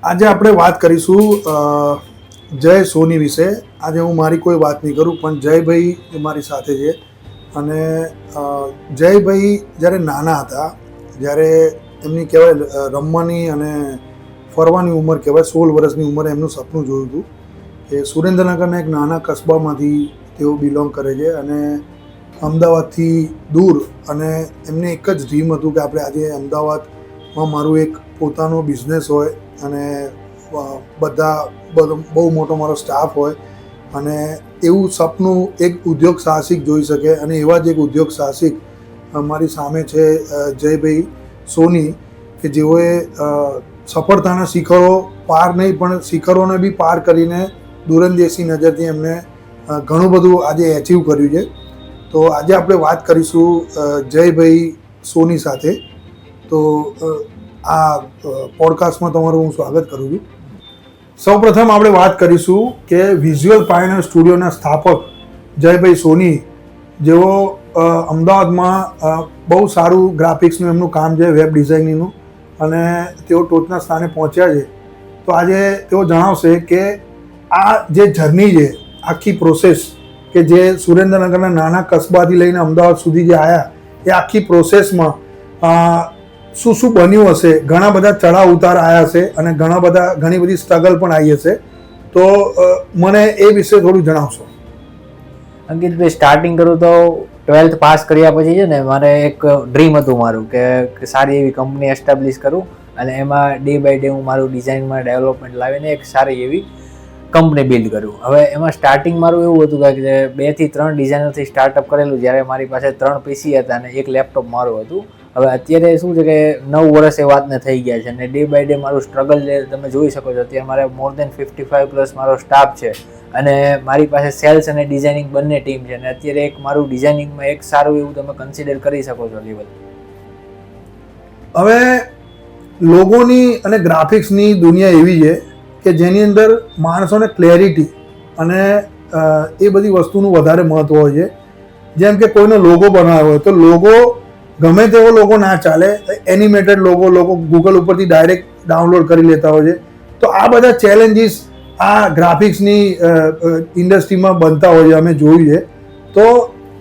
આજે આપણે વાત કરીશું જય સોની વિશે. આજે હું મારી કોઈ વાત નહીં કરું, પણ જયભાઈ મારી સાથે છે. અને જયભાઈ જ્યારે નાના હતા, જ્યારે એમની કહેવાય રમવાની અને ફરવાની ઉંમર કહેવાય, 16 વર્ષની ઉંમરે એમનું સપનું જોયું હતું કે સુરેન્દ્રનગરના એક નાના કસ્બામાંથી તેઓ બિલોંગ કરે છે અને અમદાવાદથી દૂર, અને એમને એક જ ડ્રીમ હતું કે આપણે આજે અમદાવાદમાં મારું એક પોતાનો બિઝનેસ હોય અને બહુ મોટો મારો સ્ટાફ હોય, અને એવું સપનું એક ઉદ્યોગ સાહસિક જોઈ શકે. અને એવા જ એક ઉદ્યોગ સાહસિક મારી સામે છે જયભાઈ સોની, કે જેઓએ સફળતાના શિખરો પાર નહીં પણ શિખરોને બી પાર કરીને દૂરંદેશી નજરથી એમને ઘણું બધું આજે એચીવ કર્યું છે. તો આજે આપણે વાત કરીશું જયભાઈ સોની સાથે. તો આ પોડકાસ્ટમાં તમારું હું સ્વાગત કરું છું. સૌપ્રથમ આપણે વાત કરીશું કે વિઝ્યુઅલ પાયોનિયર સ્ટુડિયોના સ્થાપક જયભાઈ સોની, જેઓ અમદાવાદમાં બહુ સારું ગ્રાફિક્સનું એમનું કામ છે, વેબ ડિઝાઇનિંગનું, અને તેઓ ટોચના સ્થાને પહોંચ્યા છે. તો આજે તેઓ જણાવશે કે આ જે જર્ની છે, આખી પ્રોસેસ કે જે સુરેન્દ્રનગરના નાના કસ્બાથી લઈને અમદાવાદ સુધી જે આવ્યા, એ આખી પ્રોસેસમાં શું શું બન્યું હશે. ઘણા બધા ચઢાવ ઉતાર આવ્યા હશે અને ઘણી બધી સ્ટ્રગલ પણ આવી હશે. તો મને એ વિશે થોડું જણાવશો. અંકિતભાઈ, સ્ટાર્ટિંગ કરું તો 12th પાસ કર્યા પછી છે ને, મારે એક ડ્રીમ હતું મારું કે સારી એવી કંપની એસ્ટાબ્લિશ કરું અને એમાં ડે બાય ડે હું મારું ડિઝાઇનમાં ડેવલપમેન્ટ લાવીને એક સારી એવી કંપની બિલ્ડ કર્યું. હવે એમાં સ્ટાર્ટિંગ મારું એવું હતું કે 2 થી 3 ડિઝાઇનરથી સ્ટાર્ટઅપ કરેલું, જ્યારે મારી પાસે 3 PC હતા અને એક લેપટોપ મારું હતું. હવે અત્યારે શું છે કે 9 વર્ષ એ વાતને થઈ ગયા છે અને ડે બાય ડે મારું સ્ટ્રગલ જે તમે જોઈ શકો છો. અત્યારે મારે મોર દેન 55 પ્લસ મારો સ્ટાફ છે અને મારી પાસે સેલ્સ અને ડિઝાઇનિંગ બંને ટીમ છે. અને અત્યારે એક મારું ડિઝાઇનિંગમાં એક સારું એવું તમે કન્સિડર કરી શકો છો લેવલ. હવે લોગોની અને ગ્રાફિક્સની દુનિયા એવી છે કે જેની અંદર માણસોને ક્લેરિટી અને એ બધી વસ્તુનું વધારે મહત્વ હોય છે. જેમ કે કોઈનો લોગો બનાવ્યો હોય તો લોગો ગમે તેવો લોગો ના ચાલે, એનિમેટેડ લોકો ગૂગલ ઉપરથી ડાયરેક્ટ ડાઉનલોડ કરી લેતા હોય છે. તો આ બધા ચેલેન્જીસ આ ગ્રાફિક્સની ઇન્ડસ્ટ્રીમાં બનતા હોય છે, અમે જોયું છે. તો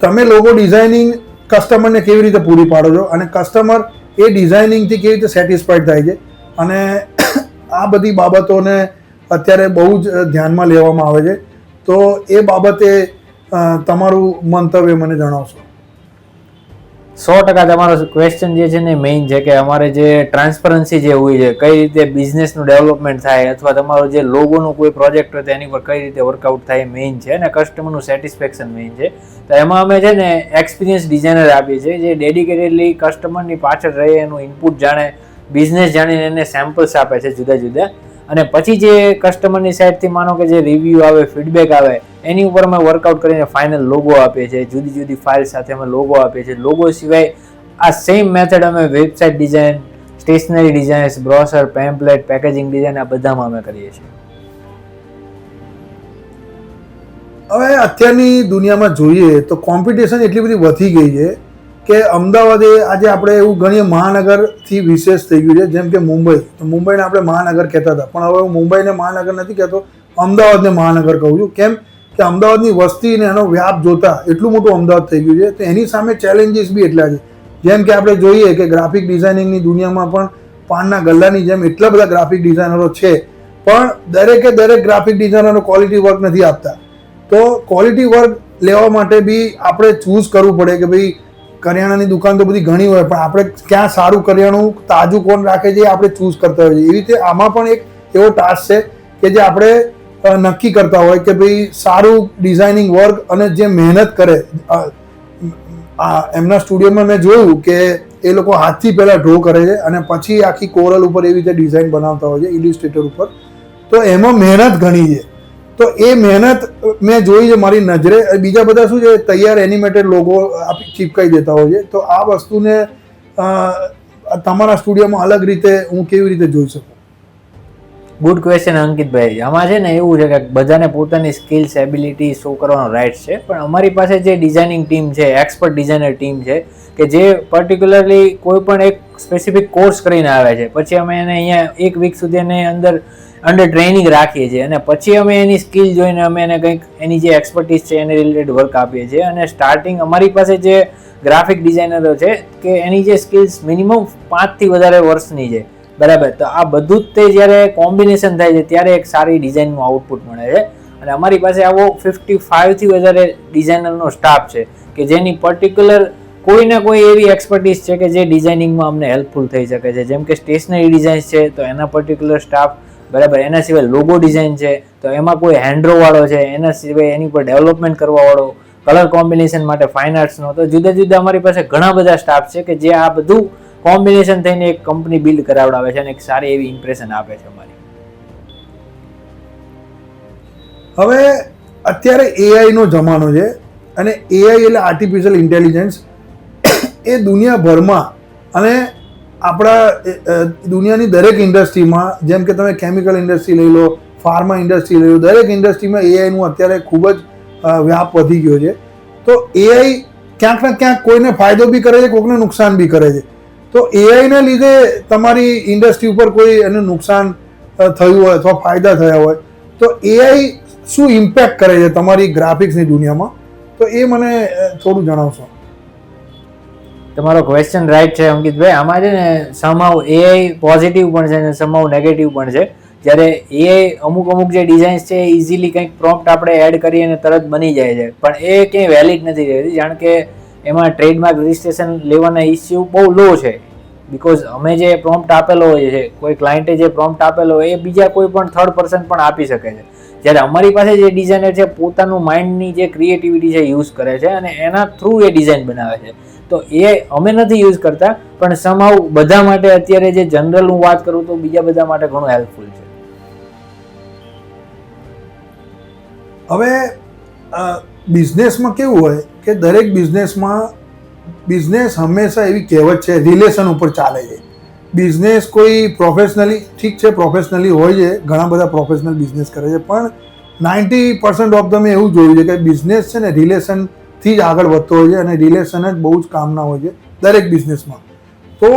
તમે લોગો ડિઝાઇનિંગ કસ્ટમરને કેવી રીતે પૂરી પાડો છો અને કસ્ટમર એ ડિઝાઇનિંગથી કેવી રીતે સેટિસ્ફાઈડ થાય છે, અને આ બધી બાબતોને અત્યારે બહુ જ ધ્યાનમાં લેવામાં આવે છે. તો એ બાબતે તમારું મંતવ્ય મને જણાવશો. 100% તમારો ક્વેશ્ચન જે છે ને મેઇન છે કે અમારે જે ટ્રાન્સપરન્સી જે હોય છે, કઈ રીતે બિઝનેસનું ડેવલપમેન્ટ થાય, અથવા તમારો જે લોગોનું કોઈ પ્રોજેક્ટ હોય તો એની પર કઈ રીતે વર્કઆઉટ થાય મેઇન છે, અને કસ્ટમરનું સેટિસ્ફેક્શન મેઇન છે. તો એમાં અમે છે ને એક્સપિરિયન્સ ડિઝાઇનર આપીએ છીએ, જે ડેડિકેટેડલી કસ્ટમરની પાછળ રહી એનું ઇનપુટ જાણે, બિઝનેસ જાણીને એને સેમ્પલ્સ આપે છે જુદા જુદા. અને પછી જે કસ્ટમરની સાઈડથી માનો કે જે રિવ્યૂ આવે, ફીડબેક આવે, એની ઉપર અમે વર્કઆઉટ કરીને ફાઇનલ લોગો આપીએ છીએ. જુદી જુદી ફાઇલ સાથે અમે લોગો આપીએ છીએ. લોગો સિવાય આ સેમ મેથડ અમે website design, stationery designs, brochure, pamphlet, packaging design આ બધામાં અમે કરીએ છીએ. હવે અત્યારની દુનિયામાં જોઈએ તો કોમ્પિટિશન એટલી બધી વધી ગઈ છે કે અમદાવાદ આજે આપણે એવું ગણીએ મહાનગરથી વિશેષ થઈ ગયું છે. જેમ કે મુંબઈને આપણે મહાનગર કહેતા હતા, પણ હવે હું મુંબઈને મહાનગર નથી કહેતો, અમદાવાદને મહાનગર કહું છું. કેમ કે અમદાવાદની વસ્તી ને એનો વ્યાપ જોતા એટલું મોટું અમદાવાદ થઈ ગયું છે. તો એની સામે ચેલેન્જીસ બી એટલા છે. જેમ કે આપણે જોઈએ કે ગ્રાફિક ડિઝાઇનિંગની દુનિયામાં પણ પાનના ગલ્લાની જેમ એટલા બધા ગ્રાફિક ડિઝાઇનરો છે, પણ દરેક ગ્રાફિક ડિઝાઇનરો ક્વોલિટી વર્ક નથી આપતા. તો ક્વોલિટી વર્ક લેવા માટે બી આપણે ચૂઝ કરવું પડે કે ભાઈ કરિયાણાની દુકાન તો બધી ઘણી હોય, પણ આપણે ક્યાં સારું કરિયાણું તાજું કોણ રાખે છે આપણે ચૂઝ કરતા હોઈએ. એવી રીતે આમાં પણ એક એવો ટાસ્ક છે કે જે આપણે નક્કી કરતા હોય કે ભાઈ સારું ડિઝાઇનિંગ વર્ક અને જે મહેનત કરે. એમના સ્ટુડિયોમાં મેં જોયું કે એ લોકો હાથથી પહેલાં ડ્રો કરે છે અને પછી આખી કોરલ ઉપર એવી રીતે ડિઝાઇન બનાવતા હોય છે, ઇલિસ્ટ્રેટર ઉપર. તો એમાં મહેનત ઘણી છે. તો એ મહેનત મેં જોઈ છે મારી નજરે. બીજા બધા શું છે, તૈયાર એનિમેટેડ લોગો ચીપકાઈ દેતા હોય છે. તો આ વસ્તુને તમારા સ્ટુડિયોમાં અલગ રીતે હું કેવી રીતે જોઈ શકું? ગુડ ક્વેશ્ચન અંકિતભાઈ. આમાં છે ને એવું છે કે બધાને પોતાની સ્કિલ્સ એબિલિટી શો કરવાનો રાઇટ છે, પણ અમારી પાસે જે ડિઝાઇનિંગ ટીમ છે, એક્સપર્ટ ડિઝાઇનર ટીમ છે કે જે પર્ટિક્યુલરલી કોઈ પણ એક સ્પેસિફિક કોર્સ કરીને આવે છે, પછી અમે એને અહીંયા 1 વીક સુધી એને અંડર ટ્રેનિંગ રાખીએ છીએ અને પછી અમે એની સ્કિલ જોઈને અમે એને કંઈક એની જે એક્સપર્ટીઝ છે એને રિલેટેડ વર્ક આપીએ છીએ. અને સ્ટાર્ટિંગ અમારી પાસે જે ગ્રાફિક ડિઝાઇનરો છે કે એની જે સ્કિલ્સ મિનિમમ 5 થી વધારે વર્ષની છે, બરાબર. તો આ બધું જ તે જ્યારે કોમ્બિનેશન થાય છે ત્યારે એક સારી ડિઝાઇનનું આઉટપુટ મળે છે. અને અમારી પાસે આવો 55 થી વધારે ડિઝાઇનરનો સ્ટાફ છે કે જેની પર્ટિક્યુલર કોઈ ના કોઈ એવી એક્સપર્ટીઝ છે કે જે ડિઝાઇનિંગમાં અમને હેલ્પફુલ થઈ શકે છે. જેમ કે સ્ટેશનરી ડિઝાઇન્સ છે તો એના પર્ટિક્યુલર સ્ટાફ, બરાબર. એના સિવાય લોગો ડિઝાઇન છે તો એમાં કોઈ હેન્ડ્રો વાળો છે, એના સિવાય એની પર ડેવલપમેન્ટ કરવા વાળો, કલર કોમ્બિનેશન માટે ફાઇન આર્ટ્સનો, તો જુદા જુદા અમારી પાસે ઘણા બધા સ્ટાફ છે કે જે આ બધું કોમ્બિનેશન થઈને એક કંપની બિલ્ડ કરાવડાવે છે અને એક સારી એવી ઇમ્પ્રેશન આપે છે અમારી. હવે અત્યારે એઆઈ નો જમાનો છે અને એઆઈ એટલે આર્ટિફિશિયલ ઇન્ટેલિજન્સ એ દુનિયાભરમાં અને આપણા દુનિયાની દરેક ઇન્ડસ્ટ્રીમાં, જેમ કે તમે કેમિકલ ઇન્ડસ્ટ્રી લઈ લો, ફાર્મા ઇન્ડસ્ટ્રી લઈ લો, દરેક ઇન્ડસ્ટ્રીમાં એઆઈનું અત્યારે ખૂબ જ વ્યાપ વધી ગયો છે. તો એઆઈ ક્યાંક ને ક્યાંક કોઈને ફાયદો બી કરે છે, કોઈને નુકસાન બી કરે છે. તો એઆઈના લીધે તમારી ઇન્ડસ્ટ્રી ઉપર કોઈ એનું નુકસાન થયું હોય અથવા ફાયદા થયા હોય તો એઆઈ શું ઇમ્પેક્ટ કરે છે તમારી ગ્રાફિક્સની દુનિયામાં, તો એ મને થોડું જણાવશો. તમારો ક્વેશ્ચન રાઈટ છે અંકિતભાઈ. આમાં છે ને સમહાવ એઆઈ પોઝિટિવ પણ છે અને સમહાવ નેગેટિવ પણ છે. જ્યારે એઆઈ અમુક જે ડિઝાઇન્સ છે ઇઝીલી કંઈક પ્રોમ્પ્ટ આપણે એડ કરીએ અને તરત બની જાય છે, પણ એ ક્યાંય વેલિડ નથી રહેતી. જાણ કે એમાં ટ્રેડમાર્ક રજિસ્ટ્રેશન લેવાના ઇસ્યુ બહુ લો છે. બિકોઝ અમે જે પ્રોમ્પ્ટ આપેલો હોય છે, કોઈ ક્લાયન્ટે જે પ્રોમ્પ્ટ આપેલો હોય એ બીજા કોઈ પણ થર્ડ પર્સન પણ આપી શકે છે. જ્યારે અમારી પાસે જે ડિઝાઇનર છે પોતાનું માઇન્ડની જે ક્રિએટિવિટી છે યુઝ કરે છે અને એના થ્રુ એ ડિઝાઇન બનાવે છે. તો એ અમે નથી યુઝ કરતા, પણ સમહાવ બધા માટે અત્યારે જે જનરલ હું વાત કરું તો બીજા બધા માટે ઘણું હેલ્પફુલ છે. હવે બિઝનેસમાં કેવું હોય કે દરેક બિઝનેસ હંમેશા એવી કહેવત છે રિલેશન ઉપર ચાલે છે. બિઝનેસ કોઈ પ્રોફેશનલી, ઠીક છે પ્રોફેશનલી હોય છે, ઘણા બધા પ્રોફેશનલ બિઝનેસ કરે છે, પણ 90% ઓફ ધ મેં એવું જોયું છે કે બિઝનેસ છે ને રિલેશનથી જ આગળ વધતો હોય છે અને રિલેશન જ બહુ જ કામના હોય છે દરેક બિઝનેસમાં. તો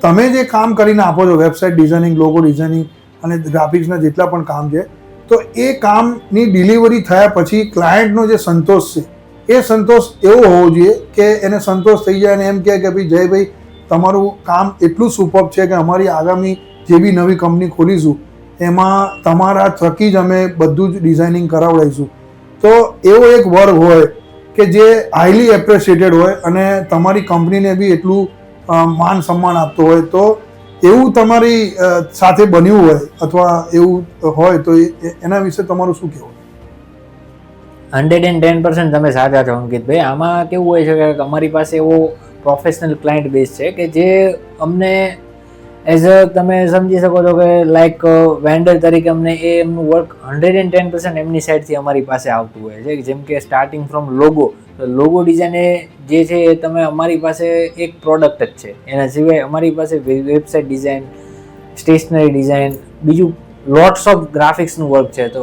તમે જે કામ કરીને આપો છો, વેબસાઇટ ડિઝાઇનિંગ, લોગો ડિઝાઇનિંગ અને ગ્રાફિક્સના જેટલા પણ કામ છે, તો એ કામની ડિલિવરી થયા પછી ક્લાયન્ટનો જે સંતોષ છે એ સંતોષ એવો હોવો જોઈએ કે એને સંતોષ થઈ જાય અને એમ કહે કે ભાઈ જયભાઈ તમારું કામ એટલું સુપર્બ છે કે અમારી આગામી જે બી નવી કંપની ખોલીશું એમાં તમારા થકી જ અમે બધું જ ડિઝાઇનિંગ કરાવડાવીશું. તો એવો એક વર્ગ હોય કે જે હાઈલી એપ્રિશિએટેડ હોય અને તમારી કંપનીને બી એટલું માન સન્માન આપતો હોય, તો એવું તમારી સાથે બન્યું હોય અથવા એવું હોય તો એના વિશે તમારું શું કહેવું? 110% તમે સાચા છો અંકિતભાઈ. આમાં કેવું હોય છે કે અમારી પાસે એવો પ્રોફેશનલ ક્લાયન્ટ બેઝ છે કે જે અમને એઝ અ તમે સમજી શકો છો કે લાઈક વેન્ડર તરીકે અમને એ એમનું વર્ક 110% એમની સાઈડથી અમારી પાસે આવતું હોય છે. જેમ કે સ્ટાર્ટિંગ ફ્રોમ લોગો, તો લોગો ડિઝાઇન જે છે એ તમે અમારી પાસે એક પ્રોડક્ટ જ છે. એના સિવાય અમારી પાસે વેબસાઇટ ડિઝાઇન, સ્ટેશનરી ડિઝાઇન, બીજું લોટ્સ ઓફ ગ્રાફિક્સનું વર્ક છે. તો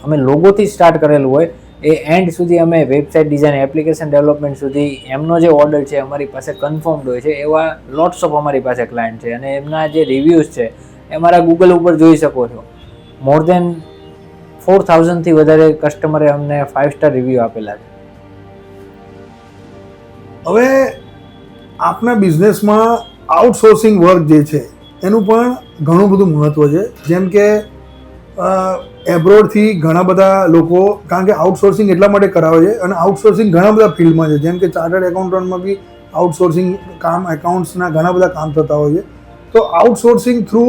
અમે લોગોથી સ્ટાર્ટ કરેલું હોય એ એન્ડ સુધી અમે વેબસાઇટ ડિઝાઇન, એપ્લિકેશન ડેવલપમેન્ટ સુધી એમનો જે ઓર્ડર છે અમારી પાસે કન્ફર્મડ હોય છે. એવા લોટ્સ ઓફ અમારી પાસે ક્લાયન્ટ છે અને એમના જે રિવ્યૂઝ છે એ અમારા ગૂગલ ઉપર જોઈ શકો છો. મોર દેન 4000 થી વધારે કસ્ટમરે અમને 5 સ્ટાર રિવ્યૂ આપેલા છે. હવે આપના બિઝનેસમાં આઉટસોર્સિંગ વર્ક જે છે એનું પણ ઘણું બધું મહત્વ છે. જેમ કે એબ્રોડથી ઘણા બધા લોકો, કારણ કે આઉટસોર્સિંગ એટલા માટે કરાવે છે અને આઉટસોર્સિંગ ઘણા બધા ફિલ્ડમાં છે. જેમ કે ચાર્ટર્ડ એકાઉન્ટન્ટમાં બી આઉટસોર્સિંગ કામ, એકાઉન્ટ્સના ઘણા બધા કામ થતા હોય છે. તો આઉટસોર્સિંગ થ્રુ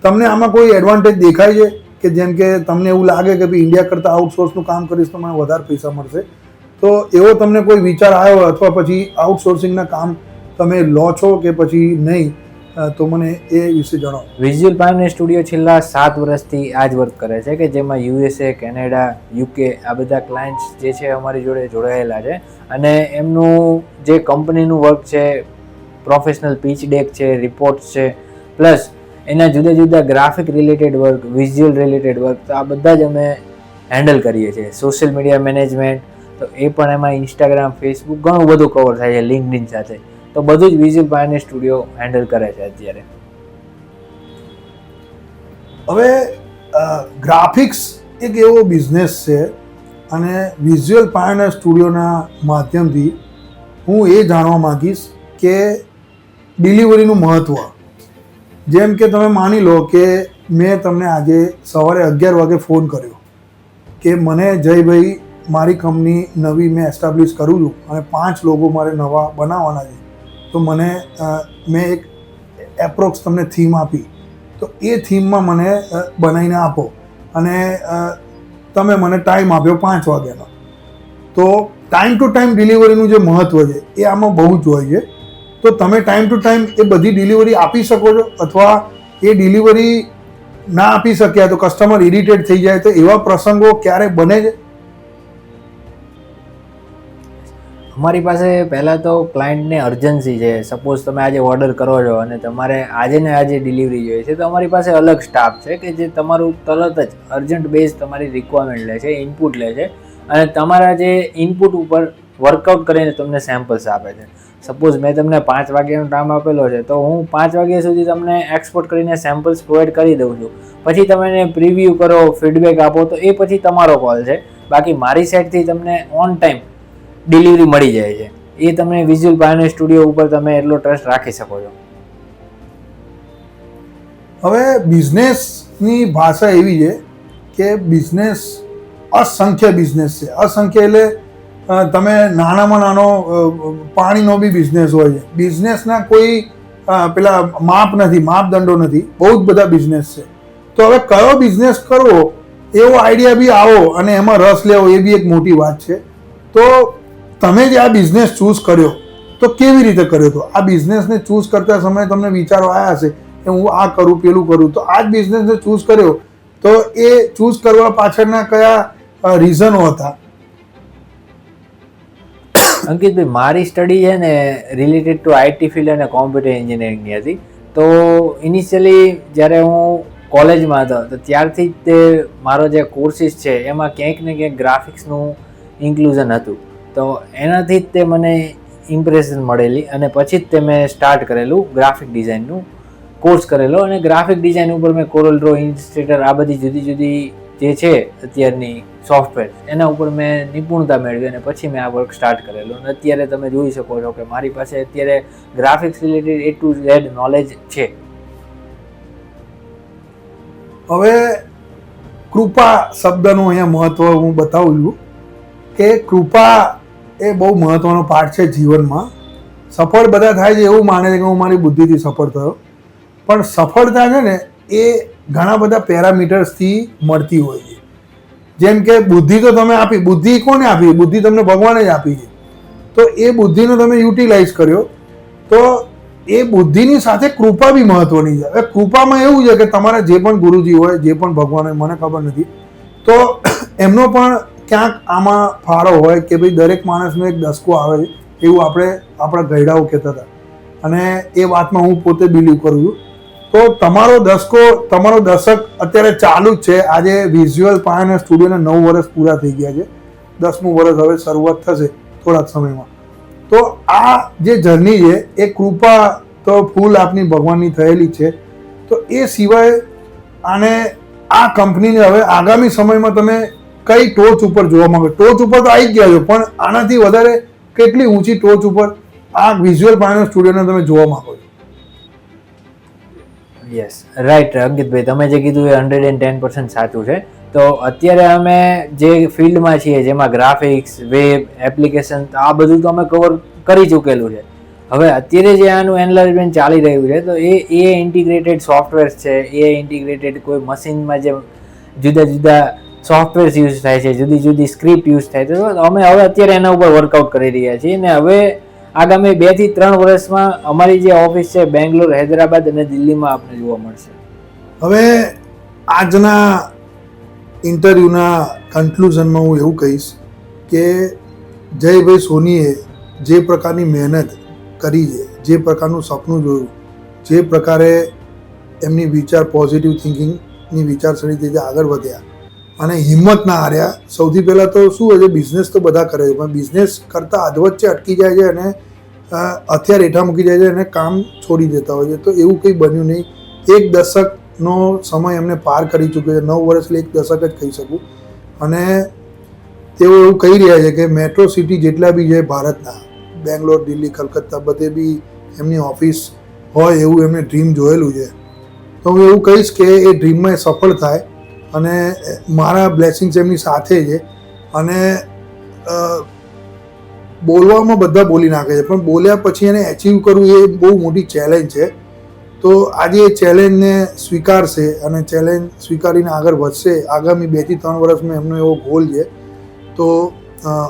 તમને આમાં કોઈ એડવાન્ટેજ દેખાય છે કે જેમ કે તમને એવું લાગે કે ભાઈ ઇન્ડિયા કરતાં આઉટસોર્સનું કામ કરીશ તો મને વધારે પૈસા મળશે, તો એવો તમને કોઈ વિચાર આવ્યો અથવા પછી આઉટસોર્સિંગના કામ તમે લો છો કે પછી નહીં, તો મને એ વિશે જણાવો. વિઝ્યુઅલ પાયોનિયર સ્ટુડિયો છેલ્લા 7 વર્ષથી આ જ વર્ક કરે છે કે જેમાં યુએસએ, કેનેડા, યુકે આ બધા ક્લાયન્ટ્સ જે છે અમારી જોડે જોડાયેલા છે અને એમનું જે કંપનીનું વર્ક છે, પ્રોફેશનલ પીચ ડેક છે, રિપોર્ટ્સ છે, પ્લસ એના જુદા જુદા graphic related work, visual related work, તો આ બધા જ અમે હેન્ડલ કરીએ છીએ. સોશિયલ મીડિયા મેનેજમેન્ટ, તો એ પણ એમાં ઇન્સ્ટાગ્રામ, ફેસબુક ઘણું બધું કવર થાય છે લિંક્ડઇન સાથે. તો બધું જ વિઝ્યુઅલ પાયોનિયર સ્ટુડિયો હેન્ડલ કરે છે અત્યારે. હવે ગ્રાફિક્સ એક એવો બિઝનેસ છે અને વિઝ્યુઅલ પાયોનિયર સ્ટુડિયોના માધ્યમથી હું એ જાણવા માંગીશ કે ડિલિવરીનું મહત્ત્વ. જેમ કે તમે માની લો કે મેં તમને આજે સવારે 11 વાગે ફોન કર્યો કે મને જયભાઈ મારી કંપની નવી મેં એસ્ટાબ્લિશ કરું છું અને 5 લોગો મારે નવા બનાવવાના છે, તો મેં એક એપ્રોક્સ તમને થીમ આપી, તો એ થીમમાં મને બનાવીને આપો અને તમે મને ટાઈમ આપ્યો 5 વાગ્યાનો. તો ટાઈમ ટુ ટાઈમ ડિલિવરીનું જે મહત્ત્વ છે એ આમાં બહુ જ હોય છે. તો તમે ટાઈમ ટુ ટાઈમ એ બધી ડિલિવરી આપી શકો છો, અથવા એ ડિલિવરી ના આપી શક્યા તો કસ્ટમર ઇરિટેટ થઈ જાય, તો એવા પ્રસંગો ક્યારે બને છે? અમારી પાસે પહેલાં તો ક્લાયન્ટને અર્જન્સી છે, સપોઝ તમે આજે ઓર્ડર કરો છો અને તમારે આજે ને આજે ડિલિવરી જોઈએ છે, તો અમારી પાસે અલગ સ્ટાફ છે કે જે તમારું તરત જ અર્જન્ટ બેઝ તમારી રિક્વાયરમેન્ટ લે છે, ઇનપુટ લે છે અને તમારા જે ઇનપુટ ઉપર વર્કઆઉટ કરીને તમને સેમ્પલ્સ આપે છે. સપોઝ મેં તમને 5 વાગ્યાનો ટાઈમ આપેલો છે, તો હું 5 વાગ્યા સુધી તમને એક્સપોર્ટ કરીને સેમ્પલ્સ પ્રોવાઈડ કરી દઉં છું. પછી તમે એને પ્રિવ્યૂ કરો, ફીડબેક આપો, તો એ પછી તમારો કોલ છે. બાકી મારી સાઈડથી તમને ઓન ટાઈમ ડિલિવરી મળી જાય છે. એ તમે વિઝ્યુઅલ પાયોનિયર સ્ટુડિયો ઉપર તમે એટલો ટ્રસ્ટ રાખી શકો છો. હવે બિઝનેસની ભાષા એવી છે કે બિઝનેસ અસંખ્ય બિઝનેસ છે. અસંખ્ય એટલે તમે નાનામાં નાનો પાણીનો બી બિઝનેસ હોય છે. બિઝનેસના કોઈ પેલા માપદંડો નથી, બહુ જ બધા બિઝનેસ છે. તો હવે કયો બિઝનેસ કરવો એવો આઈડિયા બી આવો અને એમાં રસ લેવો, એ બી એક મોટી વાત છે. તો તમે જે આ બિઝનેસ ચૂઝ કર્યો તો કેવી રીતે કર્યો હતો? આ બિઝનેસને ચૂઝ કરતા સમયે તમને વિચારો આવ્યા હશે કે હું આ કરું, પેલું કરું, તો આ જ બિઝનેસને ચૂઝ કર્યો, તો એ ચૂઝ કરવા પાછળના કયા રીઝનો હતા? અંકિતભાઈ, મારી સ્ટડી છે ને રિલેટેડ ટુ આઈટી ફિલ્ડ અને કોમ્પ્યુટર એન્જિનિયરિંગની હતી. તો ઇનિશિયલી જ્યારે હું કોલેજમાં હતો તો ત્યારથી જ તે મારો જે કોર્સિસ છે એમાં ક્યાંક ને ક્યાંક ગ્રાફિક્સનું ઇન્ક્લુઝન હતું. તો એનાથી જ તે મને ઇમ્પ્રેશન મળેલી અને પછી જ તે મેં સ્ટાર્ટ કરેલું ગ્રાફિક ડિઝાઇનનું કોર્સ કરેલો. અને ગ્રાફિક ડિઝાઇન ઉપર મેં કોરલ ડ્રો, ઇન્સ્ટ્રેટર, આ બધી જુદી જુદી જે છે અત્યારની સોફ્ટવેર, એના ઉપર મેં નિપુણતા મેળવી અને પછી મેં આ વર્ક સ્ટાર્ટ કરેલું. અને અત્યારે તમે જોઈ શકો છો કે મારી પાસે અત્યારે graphics related A to Z knowledge છે. હવે કૃપા શબ્દનું અહીંયા મહત્વ હું બતાવું છું કે કૃપા એ બહુ મહત્વનો પાર્ટ છે જીવનમાં. સફળ બધા થાય છે એવું માને છે કે હું મારી બુદ્ધિથી સફળ થયો, પણ સફળતા છે ને એ ઘણા બધા પેરામીટર્સથી મળતી હોય છે. જેમ કે બુદ્ધિ તો તમે આપી, બુદ્ધિ કોને આપી? બુદ્ધિ તમને ભગવાને જ આપી છે. તો એ બુદ્ધિનો તમે યુટિલાઇઝ કર્યો, તો એ બુદ્ધિની સાથે કૃપા બી મહત્વની છે. હવે કૃપામાં એવું છે કે તમારા જે પણ ગુરુજી હોય, જે પણ ભગવાન હોય, મને ખબર નથી, તો એમનો પણ ક્યાંક આમાં ફાળો હોય કે ભાઈ દરેક માણસનો એક દસકો આવે છે, એવું આપણા ગયડાઓ કહેતા હતા અને એ વાતમાં હું પોતે બિલીવ કરું છું. તો તમારો દશક અત્યારે ચાલુ જ છે. આજે વિઝ્યુઅલ પાયોનિયર સ્ટુડિયોને 9 વર્ષ પૂરા થઈ ગયા છે. 10મું વર્ષ હવે શરૂઆત થશે થોડાક સમયમાં. તો આ જે જર્ની છે એ કૃપા તો ફૂલ આપની ભગવાનની થયેલી છે. તો એ સિવાય આ કંપનીને હવે આગામી સમયમાં તમે કઈ ટોચ ઉપર જોવા માંગો? ટોચ ઉપર તો આવી જ ગયા છો, પણ આનાથી વધારે કેટલી ઊંચી ટોચ ઉપર આ વિઝ્યુઅલ પાયોનિયર સ્ટુડિયોને તમે જોવા માંગો છો? યસ, રાઈટ અંકિતભાઈ, તમે જે કીધું એ 110% સાચું છે. તો અત્યારે અમે જે ફિલ્ડમાં છીએ, જેમાં ગ્રાફિક્સ, વેબ, એપ્લિકેશન, આ બધું તો અમે કવર કરી ચૂકેલું છે. હવે અત્યારે જે આનું એનલાર્જમેન્ટ ચાલી રહ્યું છે, તો એ ઇન્ટિગ્રેટેડ સોફ્ટવેર્સ છે. એ ઇન્ટિગ્રેટેડ કોઈ મશીનમાં જે જુદા જુદા સોફ્ટવેર્સ યુઝ થાય છે, જુદી જુદી સ્ક્રિપ્ટ યુઝ થાય છે, તો અમે હવે અત્યારે એના ઉપર વર્કઆઉટ કરી રહ્યા છીએ. ને હવે આગામી 2 થી 3 વર્ષમાં અમારી જે ઓફિસ છે બેંગ્લોર, હૈદરાબાદ અને દિલ્હીમાં આપને જોવા મળશે. હવે આજના ઇન્ટરવ્યૂના કન્ક્લુઝનમાં હું એવું કહીશ કે જયભાઈ સોનીએ જે પ્રકારની મહેનત કરી છે, જે પ્રકારનું સપનું જોયું, જે પ્રકારે એમની પોઝિટિવ થિંકિંગની વિચારસરણીથી જે આગળ વધ્યા અને હિંમત ના હાર્યા. સૌથી પહેલાં તો શું હોય છે, બિઝનેસ તો બધા કરે છે, પણ બિઝનેસ કરતાં અધવચ્ચે અટકી જાય છે અને હથિયાર હેઠા મૂકી જાય છે અને કામ છોડી દેતા હોય છે. તો એવું કંઈ બન્યું નહીં. 1 દશકનો સમય એમને પાર કરી ચૂક્યો છે. 9 વર્ષ એટલે 1 દશક જ કહી શકું. અને તેઓ એવું કહી રહ્યા છે કે મેટ્રો સિટી જેટલા બી છે ભારતના, બેંગ્લોર, દિલ્હી, કલકત્તા, બધે બી એમની ઓફિસ હોય એવું એમને ડ્રીમ જોયેલું છે. તો હું એવું કહીશ કે એ ડ્રીમમાં સફળ થાય અને મારા બ્લેસિંગ્સ એમની સાથે છે. અને બોલવામાં બધા બોલી નાખે છે, પણ બોલ્યા પછી એને એચીવ કરવું એ બહુ મોટી ચેલેન્જ છે. તો આજે એ ચેલેન્જને સ્વીકારશે અને ચેલેન્જ સ્વીકારીને આગળ વધશે. આગામી 2 થી 3 વર્ષમાં એમનો એવો ગોલ છે. તો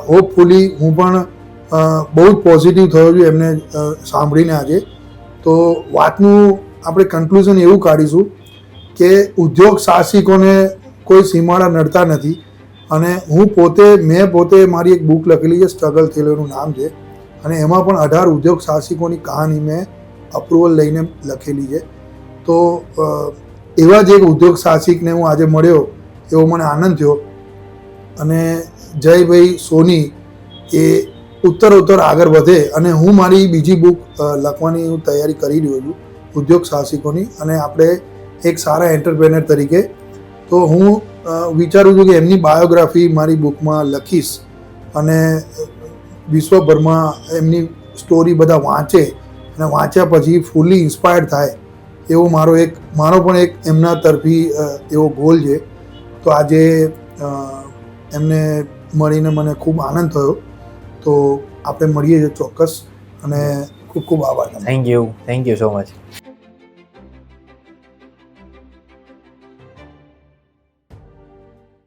હોપફુલી હું પણ બહુ જ પોઝિટિવ થયો છું એમને સાંભળીને આજે. તો વાતનું આપણે કન્ક્લુઝન એવું કાઢીશું કે ઉદ્યોગ સાહસિકોને કોઈ સીમાડા નડતા નથી. અને મેં પોતે મારી એક બુક લખેલી છે, સ્ટ્રગલ થયેલું એનું નામ છે. અને એમાં પણ 18 ઉદ્યોગ સાહસિકોની કહાની મેં અપ્રુવલ લઈને લખેલી છે. તો એવા જ એક ઉદ્યોગ સાહસિકને હું આજે મળ્યો એવો મને આનંદ થયો. અને જયભાઈ સોની એ ઉત્તરોત્તર આગળ વધે અને હું મારી બીજી બુક લખવાની હું તૈયારી કરી રહ્યો છું ઉદ્યોગ સાહસિકોની. અને આપણે એક સારા એન્ટરપ્રેનર તરીકે તો હું વિચારું છું કે એમની બાયોગ્રાફી મારી બુકમાં લખીશ અને વિશ્વભરમાં એમની સ્ટોરી બધા વાંચે અને વાંચ્યા પછી ફૂલી ઇન્સ્પાયર્ડ થાય એવો મારો પણ એક એમના તરફી એવો ગોલ છે. તો આજે એમને મળીને મને ખૂબ આનંદ થયો. તો આપણે મળીએ છીએ ચોક્કસ. અને ખૂબ ખૂબ આભાર. Thank you so much.